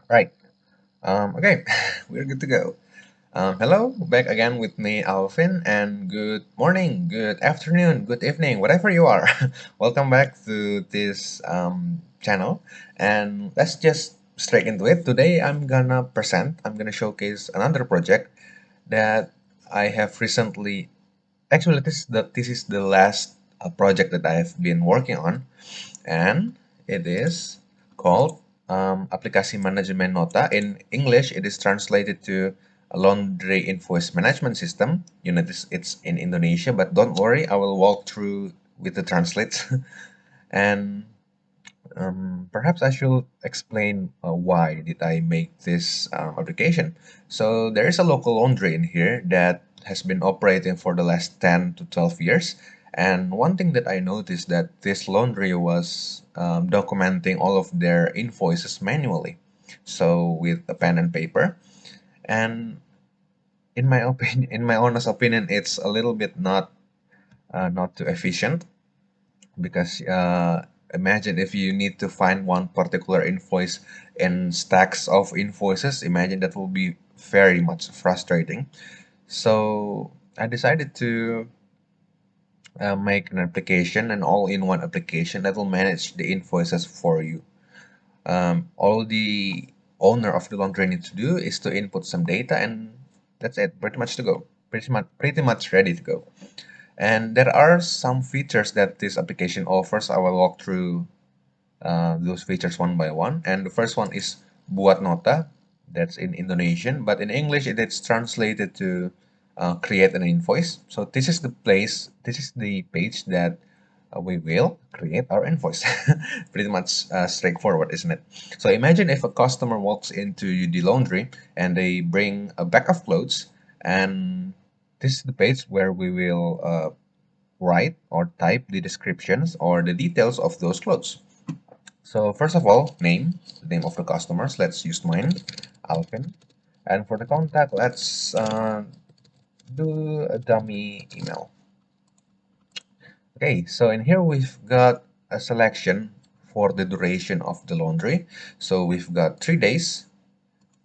Right. Okay, we're good to go. Hello, back again with me, Alvin, and good morning, good afternoon, good evening, whatever you are. Welcome back to this channel, and let's just straight into it. Today, I'm gonna showcase another project that I have recently. Actually, this is the last project that I have been working on, and it is called Aplikasi Manajemen Nota. In English, it is translated to Laundry Invoice Management System. It's in Indonesia, but don't worry, I will walk through with the translates. And perhaps I should explain why did I make this application. So there is a local laundry in here that has been operating for the last 10 to 12 years. And one thing that I noticed that this laundry was documenting all of their invoices manually. So with a pen and paper. And in my opinion, in my honest opinion, it's a little bit not too efficient because imagine if you need to find one particular invoice in stacks of invoices, imagine that will be very much frustrating. So I decided to make an application, an all-in-one application that will manage the invoices for you. All the owner of the laundry needs to do is to input some data, and that's it, pretty much to go, pretty much ready to go. And there are some features that this application offers. I will walk through those features one by one. And the first one is buat nota. That's in Indonesian, but in English it is translated to create an invoice. So this is the page that we will create our invoice. Pretty much straightforward, isn't it? So imagine if a customer walks into the laundry and they bring a bag of clothes, and this is the page where we will write or type the descriptions or the details of those clothes. So first of all, the name of the customers. Let's use mine, Alvin. And for the contact, let's do a dummy email. Okay, so in here we've got a selection for the duration of the laundry. So we've got 3 days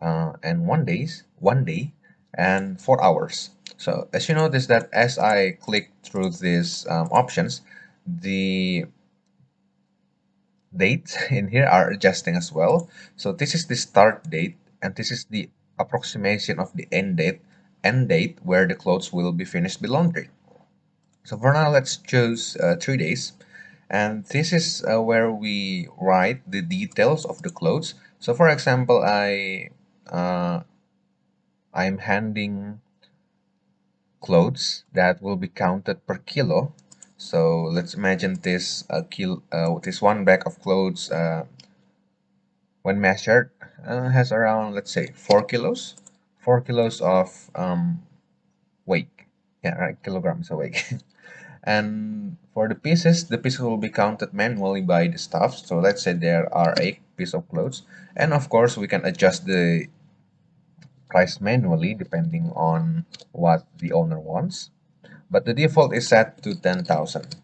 and 1 day, and 4 hours. So as you notice that as I click through these options, the dates in here are adjusting as well. So this is the start date and this is the approximation of the end date where the clothes will be finished the laundry. So for now, let's choose 3 days. And this is where we write the details of the clothes. So for example, I'm handing clothes that will be counted per kilo. So let's imagine this one bag of clothes when measured has around, let's say, 4 kilos of weight. Yeah, right, kilograms of weight. And for the pieces will be counted manually by the staff. So let's say there are 8 pieces of clothes, and of course we can adjust the price manually depending on what the owner wants. But the default is set to 10,000.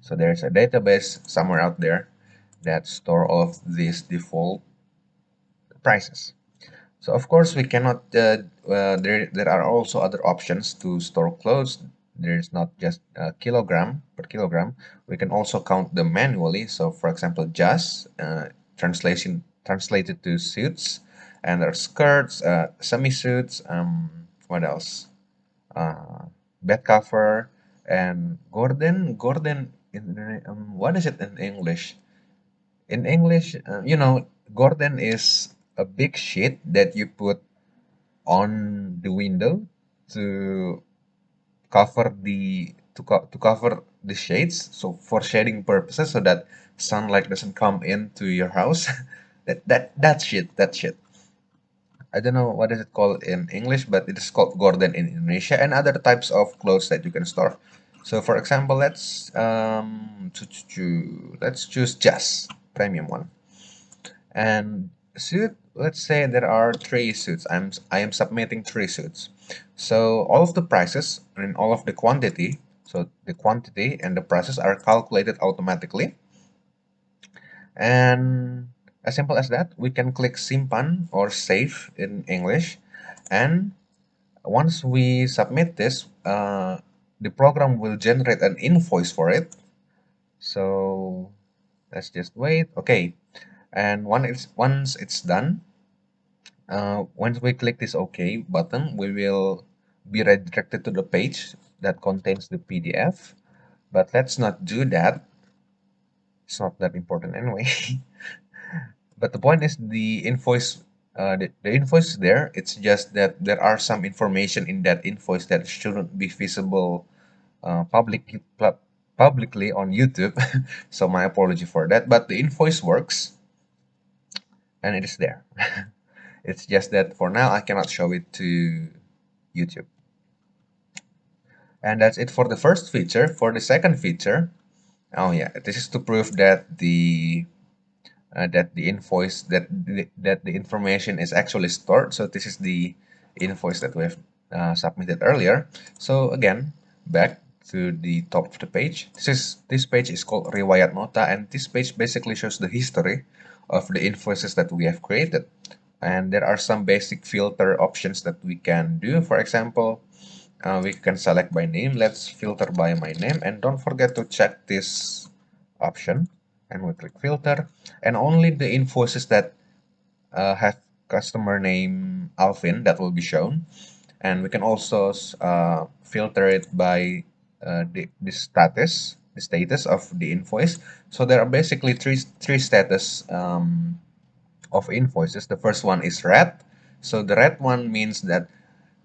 So there's a database somewhere out there that store all of these default prices. So of course we cannot. There are also other options to store clothes. There's not just kilogram per kilogram. We can also count them manually. So for example, just translated to suits, and there are skirts, semi suits. What else? Bed cover and Gordon. What is it in English? In English, Gordon is a big sheet that you put on the window to cover the shades, so for shading purposes, so that sunlight doesn't come into your house. That shit. I don't know what is it called in English, but it is called gordon in Indonesia, and other types of clothes that you can store. So for example, let's choose just premium one. And suit, let's say there are 3 suits. I am submitting 3 suits. So all of the prices and all of the quantity, so the quantity and the prices are calculated automatically. And As simple as that. We can click simpan or save in English, and once we submit this, the program will generate an invoice for it. So let's just wait. Okay, and once it's done, once we click this OK button, we will be redirected to the page that contains the PDF. But let's not do that. It's not that important anyway. But the point is the invoice is there. It's just that there are some information in that invoice that shouldn't be visible publicly on YouTube. So my apology for that. But the invoice works and it is there. It's just that for now I cannot show it to YouTube. And that's it for the first feature. For the second feature, oh yeah, this is to prove that the invoice that the information is actually stored. So this is the invoice that we have submitted earlier. So again, back to the top of the page. This page is called Riwayat Nota, and this page basically shows the history of the invoices that we have created. And there are some basic filter options that we can do. For example, we can select by name. Let's filter by my name, and don't forget to check this option, and we click filter, and only the invoices that have customer name Alvin that will be shown. And we can also filter it by the status of the invoice. So there are basically three status of invoices. The first one is red. So the red one means that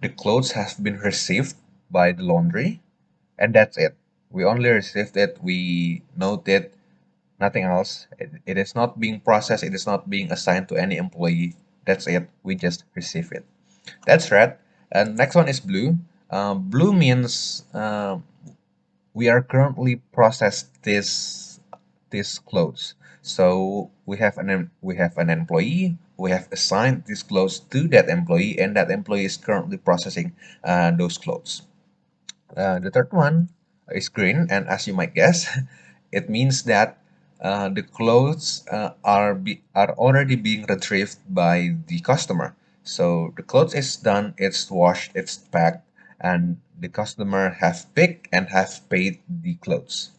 the clothes have been received by the laundry, and that's it. We only received it, we note it, nothing else. It is not being processed, it is not being assigned to any employee. That's it. We just receive it. That's red. And next one is blue. Blue means we are currently processed this clothes. So we have an employee. We have assigned this clothes to that employee, and that employee is currently processing those clothes. The third one is green, and as you might guess, it means that the clothes are already being retrieved by the customer. So the clothes is done, it's washed, it's packed, and the customer have picked and have paid the clothes.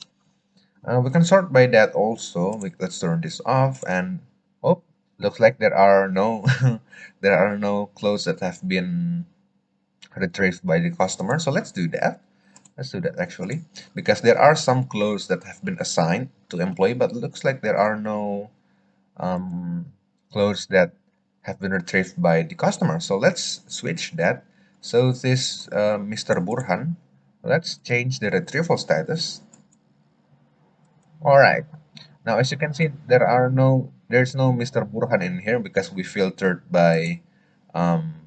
We can sort by that also. Let's turn this off, and oh, looks like there are no there are no clothes that have been retrieved by the customer. So let's do that. Let's do that actually, because there are some clothes that have been assigned to employee, but looks like there are no um, clothes that have been retrieved by the customer. So let's switch that. So this Mr. Burhan, let's change the retrieval status. All right. Now, as you can see, there's no Mr. Burhan in here because we filtered by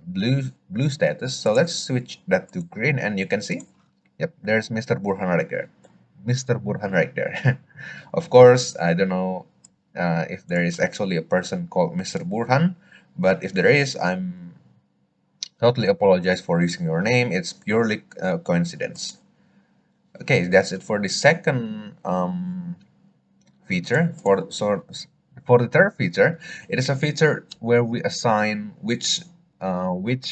blue status. So let's switch that to green, and you can see, yep, there's Mr. Burhan right there. Mr. Burhan right there. Of course, I don't know if there is actually a person called Mr. Burhan, but if there is, I'm totally apologize for using your name. It's purely coincidence. Okay, that's it for the second feature. For the third feature, it is a feature where we assign which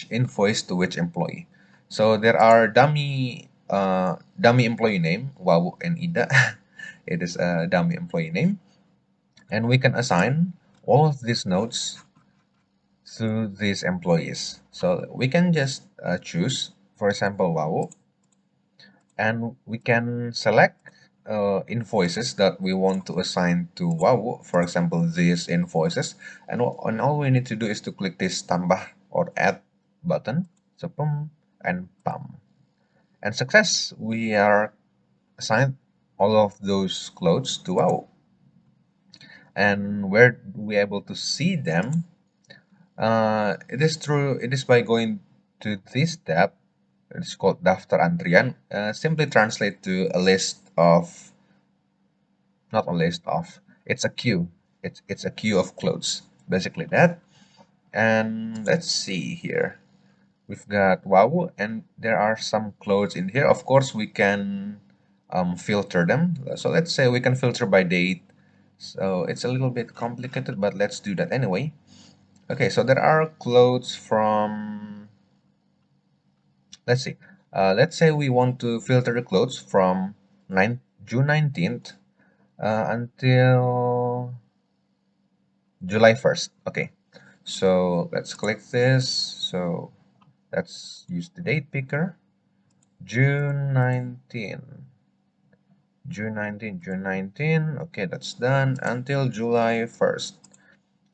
invoice to which employee. So there are dummy employee name Wawu and Ida. It is a dummy employee name, and we can assign all of these notes to these employees. So we can just choose, for example, Wawu, and we can select invoices that we want to assign to Wow. For example, these invoices, and all we need to do is to click this tambah or add button. So boom and bam, and success. We are assigned all of those clothes to Wow. And where we able to see them? It is through. It is by going to this tab. It's called Daftar Antrian. Simply translate to a list of, not a list of, it's a queue. It's a queue of clothes, basically that. And let's see here. We've got Wow, and there are some clothes in here. Of course, we can filter them. So let's say we can filter by date. So it's a little bit complicated, but let's do that anyway. Okay, so there are clothes from, let's see, let's say we want to filter the clothes from June 19th until July 1st. Okay, so let's click this. So let's use the date picker. June 19, June 19, June 19. Okay, that's done until July 1st.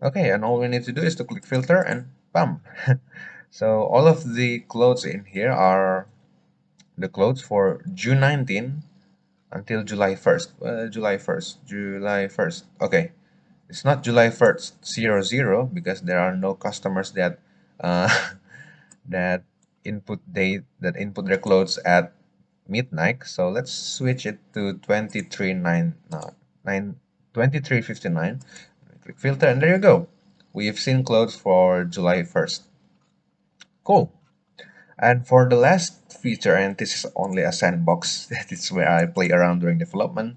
Okay, and all we need to do is to click filter and bam. So all of the clothes in here are the clothes for June 19 until July 1st. July 1st, July 1st. Okay, it's not July 1st, 00, because there are no customers that uh, that input their clothes at midnight. So let's switch it to 23:9 no, 9 23:59. Click filter and there you go. We've seen clothes for July 1st. Cool. And for the last feature, and this is only a sandbox, that is where I play around during development.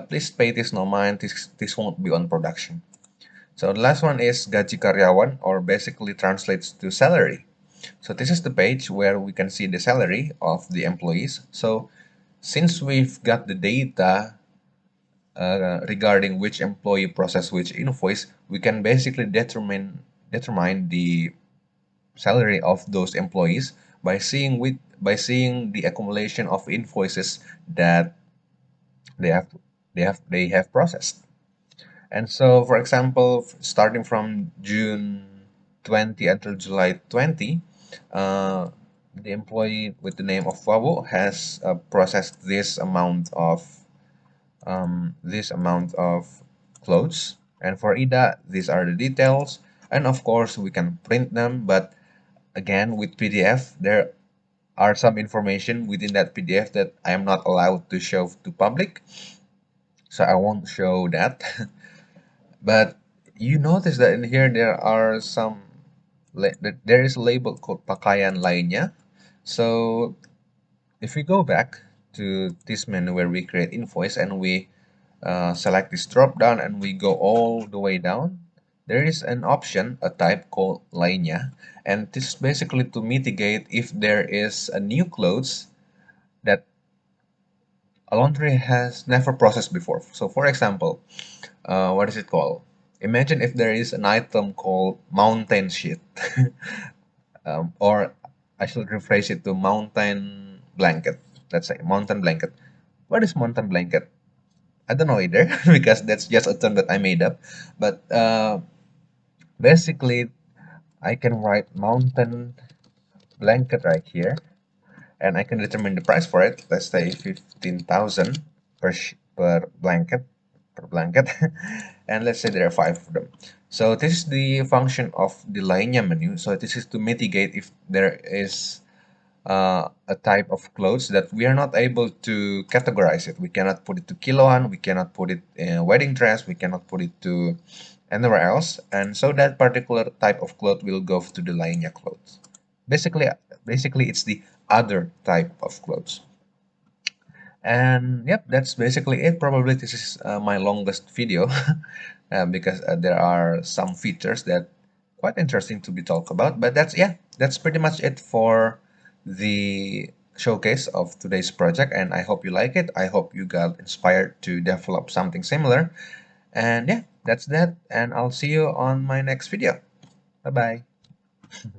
Please pay this no mind, this won't be on production. So the last one is gaji karyawan, or basically translates to salary. So this is the page where we can see the salary of the employees. So since we've got the data regarding which employee process which invoice, we can basically determine the salary of those employees by seeing the accumulation of invoices that they have they have processed. And so, for example, starting from June 20 until July 20, uh, the employee with the name of Wawo has processed this amount of clothes. And for Ida, these are the details. And of course, we can print them. But again, with PDF, there are some information within that PDF that I am not allowed to show to public. So I won't show that. But you notice that in here there are there is a label called Pakayan Lainnya. So if we go back to this menu where we create invoice and we select this drop down and we go all the way down, there is an option, a type called Lainnya, and this is basically to mitigate if there is a new clothes that a laundry has never processed before. So for example, what is it called? Imagine if there is an item called mountain sheet, or I should rephrase it to mountain blanket. Let's say mountain blanket. What is mountain blanket? I don't know either because that's just a term that I made up. But basically, I can write mountain blanket right here, and I can determine the price for it. Let's say 15,000 per blanket and let's say there are five of them. So this is the function of the Lainnya menu. So this is to mitigate if there is a type of clothes that we are not able to categorize it. We cannot put it to kiloan, we cannot put it in a wedding dress, we cannot put it to anywhere else. And so that particular type of cloth will go to the Lainnya clothes. Basically, basically it's the other type of clothes. And yep, that's basically it. Probably this is my longest video because there are some features that quite interesting to be talked about. But that's pretty much it for the showcase of today's project. And I hope you like it. I hope you got inspired to develop something similar. And yeah, that's that. And I'll see you on my next video. Bye bye.